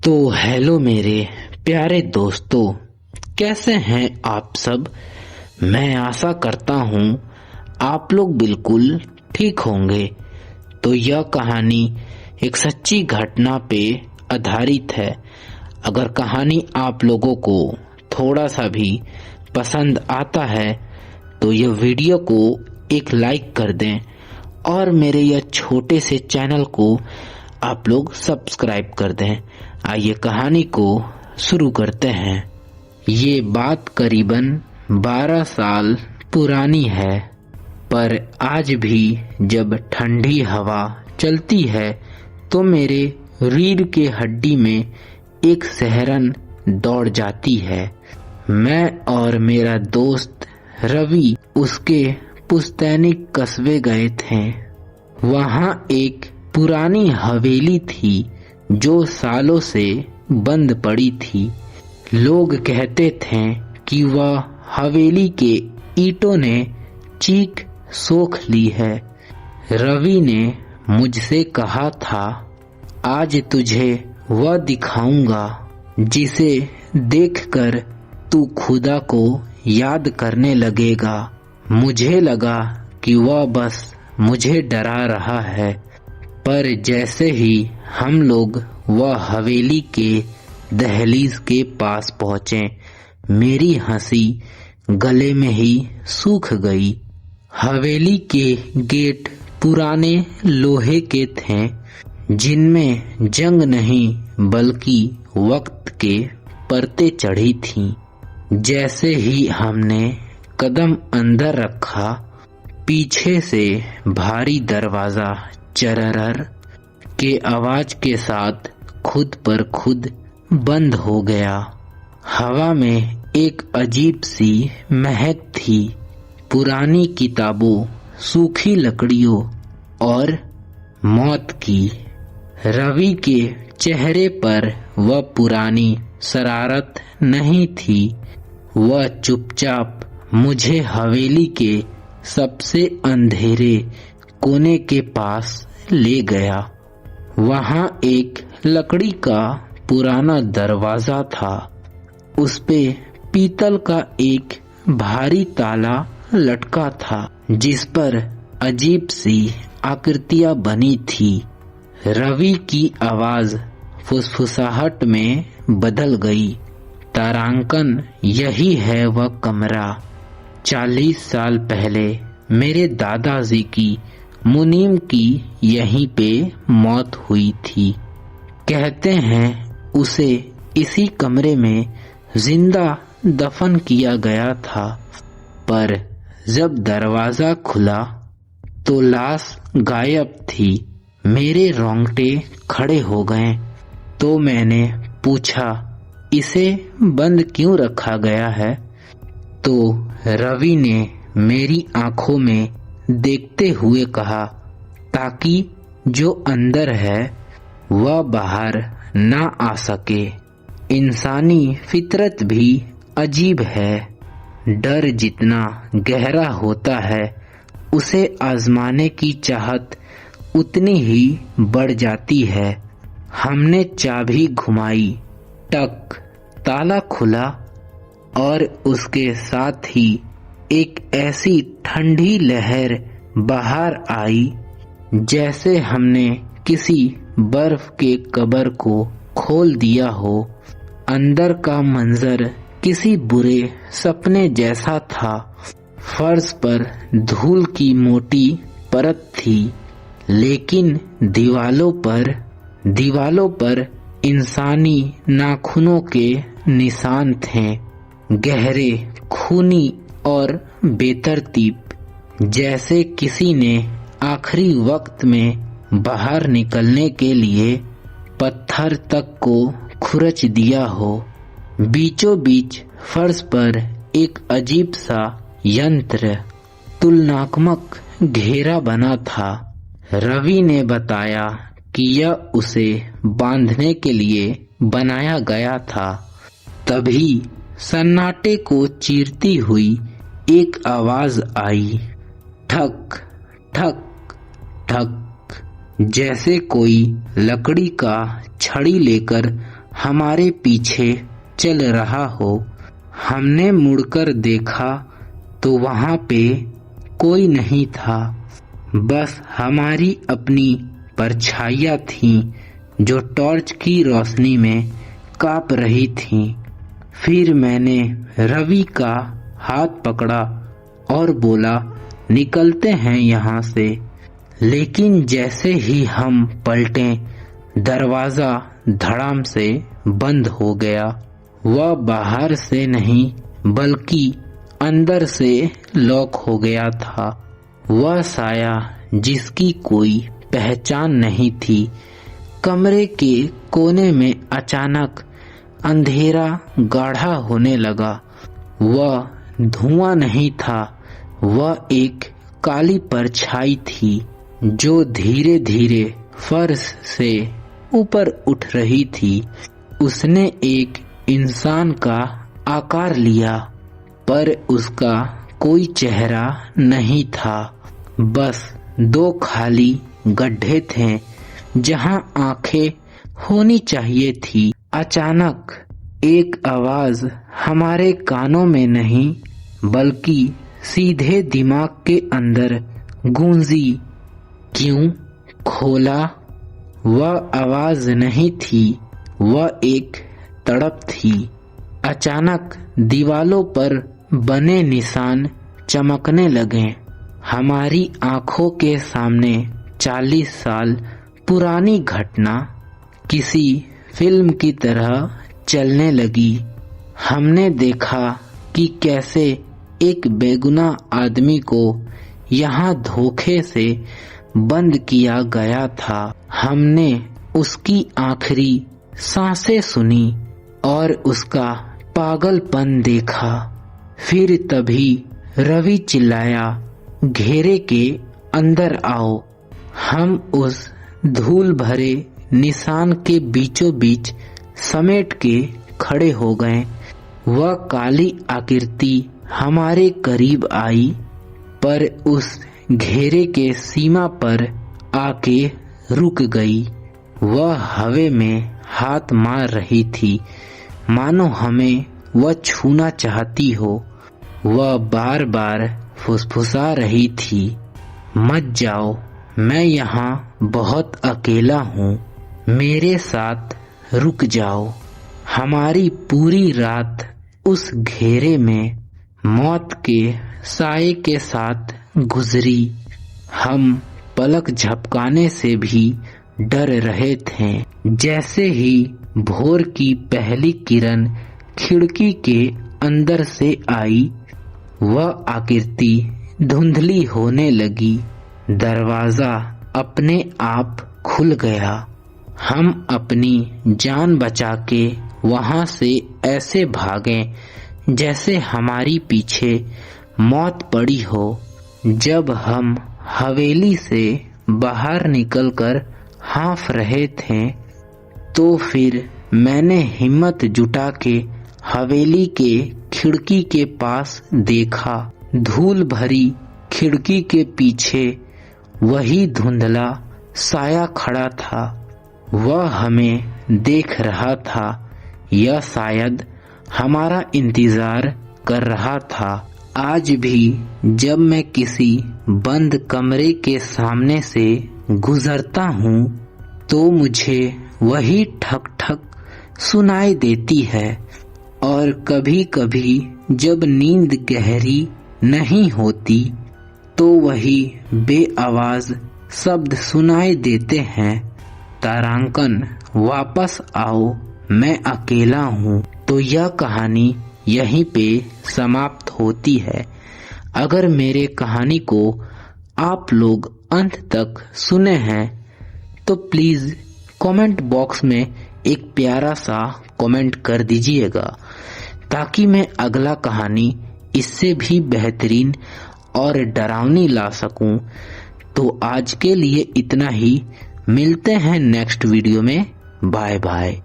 तो हेलो मेरे प्यारे दोस्तों, कैसे हैं आप सब। मैं आशा करता हूँ आप लोग बिल्कुल ठीक होंगे। तो यह कहानी एक सच्ची घटना पे आधारित है। अगर कहानी आप लोगों को थोड़ा सा भी पसंद आता है तो यह वीडियो को एक लाइक कर दें और मेरे यह छोटे से चैनल को आप लोग सब्सक्राइब कर दें। आइए कहानी को शुरू करते हैं। ये बात करीबन 12 साल पुरानी है, पर आज भी जब ठंडी हवा चलती है तो मेरे रीढ़ के हड्डी में एक सिहरन दौड़ जाती है। मैं और मेरा दोस्त रवि उसके पुश्तैनी कस्बे गए थे। वहाँ एक पुरानी हवेली थी जो सालों से बंद पड़ी थी। लोग कहते थे कि वह हवेली के ईंटों ने चीख सोख ली है। रवि ने मुझसे कहा था, आज तुझे वह दिखाऊंगा जिसे देखकर तू खुदा को याद करने लगेगा। मुझे लगा कि वह बस मुझे डरा रहा है, पर जैसे ही हम लोग वह हवेली के दहलीज के पास पहुंचे, मेरी हंसी गले में ही सूख गई। हवेली के गेट पुराने लोहे के थे, जिनमें जंग नहीं बल्कि वक्त के परतें चढ़ी थीं। जैसे ही हमने कदम अंदर रखा, पीछे से भारी दरवाजा चरर के आवाज के साथ खुद पर खुद बंद हो गया। हवा में एक अजीब सी महक थी, पुरानी किताबों, सूखी लकड़ियों और मौत की। रवि के चेहरे पर वह पुरानी शरारत नहीं थी। वह चुपचाप मुझे हवेली के सबसे अंधेरे कोने के पास ले गया। वहाँ एक लकड़ी का पुराना दरवाजा था। उस पे पीतल का एक भारी ताला लटका था, जिस पर अजीब सी आकृतियां बनी थी। रवि की आवाज फुसफुसाहट में बदल गई। तारांकन, यही है वह कमरा। 40 साल पहले मेरे दादाजी की मुनीम की यहीं पे मौत हुई थी। कहते हैं उसे इसी कमरे में जिंदा दफन किया गया था, पर जब दरवाजा खुला तो लाश गायब थी। मेरे रोंगटे खड़े हो गए। तो मैंने पूछा, इसे बंद क्यों रखा गया है? तो रवि ने मेरी आंखों में देखते हुए कहा, ताकि जो अंदर है वह बाहर ना आ सके। इंसानी फितरत भी अजीब है। डर जितना गहरा होता है, उसे आजमाने की चाहत उतनी ही बढ़ जाती है। हमने चाबी घुमाई, टक, ताला खुला और उसके साथ ही एक ऐसी ठंडी लहर बाहर आई जैसे हमने किसी बर्फ के कबर को खोल दिया हो। अंदर का मंजर किसी बुरे सपने जैसा था। फर्श पर धूल की मोटी परत थी, लेकिन दीवालों पर इंसानी नाखूनों के निशान थे, गहरे, खूनी और बेतरतीब, जैसे किसी ने आखिरी वक्त में बाहर निकलने के लिए पत्थर तक को खुरच दिया हो। बीचों बीच फर्श पर एक अजीब सा यंत्र, तुलनात्मक घेरा बना था। रवि ने बताया कि यह उसे बांधने के लिए बनाया गया था। तभी सन्नाटे को चीरती हुई एक आवाज आई, ठक ठक ठक। जैसे कोई लकड़ी का छड़ी लेकर हमारे पीछे चल रहा हो। हमने मुड़कर देखा तो वहां पे कोई नहीं था, बस हमारी अपनी परछाइयाँ थीं जो टॉर्च की रोशनी में कांप रही थीं। फिर मैंने रवि का हाथ पकड़ा और बोला, निकलते हैं यहाँ से। लेकिन जैसे ही हम पलटे, दरवाजा धड़ाम से बंद हो गया। वह बाहर से नहीं बल्कि अंदर से लॉक हो गया था। वह साया जिसकी कोई पहचान नहीं थी। कमरे के कोने में अचानक अंधेरा गाढ़ा होने लगा। वह धुआं नहीं था, वह एक काली परछाई थी जो धीरे धीरे फर्श से ऊपर उठ रही थी। उसने एक इंसान का आकार लिया, पर उसका कोई चेहरा नहीं था। बस दो खाली गड्ढे थे जहां आंखें होनी चाहिए थी। अचानक एक आवाज हमारे कानों में नहीं बल्कि सीधे दिमाग के अंदर गूंजी। क्यों खोला? वह आवाज नहीं थी, वह एक तड़प थी। अचानक दीवालों पर बने निशान चमकने लगे। हमारी आंखों के सामने 40 साल पुरानी घटना किसी फिल्म की तरह चलने लगी। हमने देखा कि कैसे एक बेगुनाह आदमी को यहाँ धोखे से बंद किया गया था। हमने उसकी आखिरी सांसें सुनी और उसका पागलपन देखा। फिर तभी रवि चिल्लाया, घेरे के अंदर आओ। हम उस धूल भरे निशान के बीचों बीच समेट के खड़े हो गए। वह काली आकृति हमारे करीब आई, पर उस घेरे के सीमा पर आके रुक गई। वह हवा में हाथ मार रही थी, मानो हमें वह छूना चाहती हो। वह बार बार फुसफुसा रही थी, मत जाओ, मैं यहाँ बहुत अकेला हूँ, मेरे साथ रुक जाओ। हमारी पूरी रात उस घेरे में मौत के साए के साथ गुजरी। हम पलक झपकाने से भी डर रहे थे। जैसे ही भोर की पहली किरण खिड़की के अंदर से आई, वह आकृति धुंधली होने लगी। दरवाजा अपने आप खुल गया। हम अपनी जान बचा के वहां से ऐसे भागे जैसे हमारी पीछे मौत पड़ी हो। जब हम हवेली से बाहर निकलकर हाँफ रहे थे, तो फिर मैंने हिम्मत जुटा के हवेली के खिड़की के पास देखा। धूल भरी खिड़की के पीछे वही धुंधला साया खड़ा था। वह हमें देख रहा था या शायद हमारा इंतजार कर रहा था। आज भी जब मैं किसी बंद कमरे के सामने से गुजरता हूँ, तो मुझे वही ठक ठक सुनाई देती है। और कभी कभी जब नींद गहरी नहीं होती, तो वही बेआवाज शब्द सुनाई देते हैं, तारांकन वापस आओ, मैं अकेला हूँ। तो यह कहानी यहीं पे समाप्त होती है। अगर मेरे कहानी को आप लोग अंत तक सुने हैं, तो प्लीज कमेंट बॉक्स में एक प्यारा सा कमेंट कर दीजिएगा, ताकि मैं अगला कहानी इससे भी बेहतरीन और डरावनी ला सकूं। तो आज के लिए इतना ही। मिलते हैं नेक्स्ट वीडियो में। Bye bye.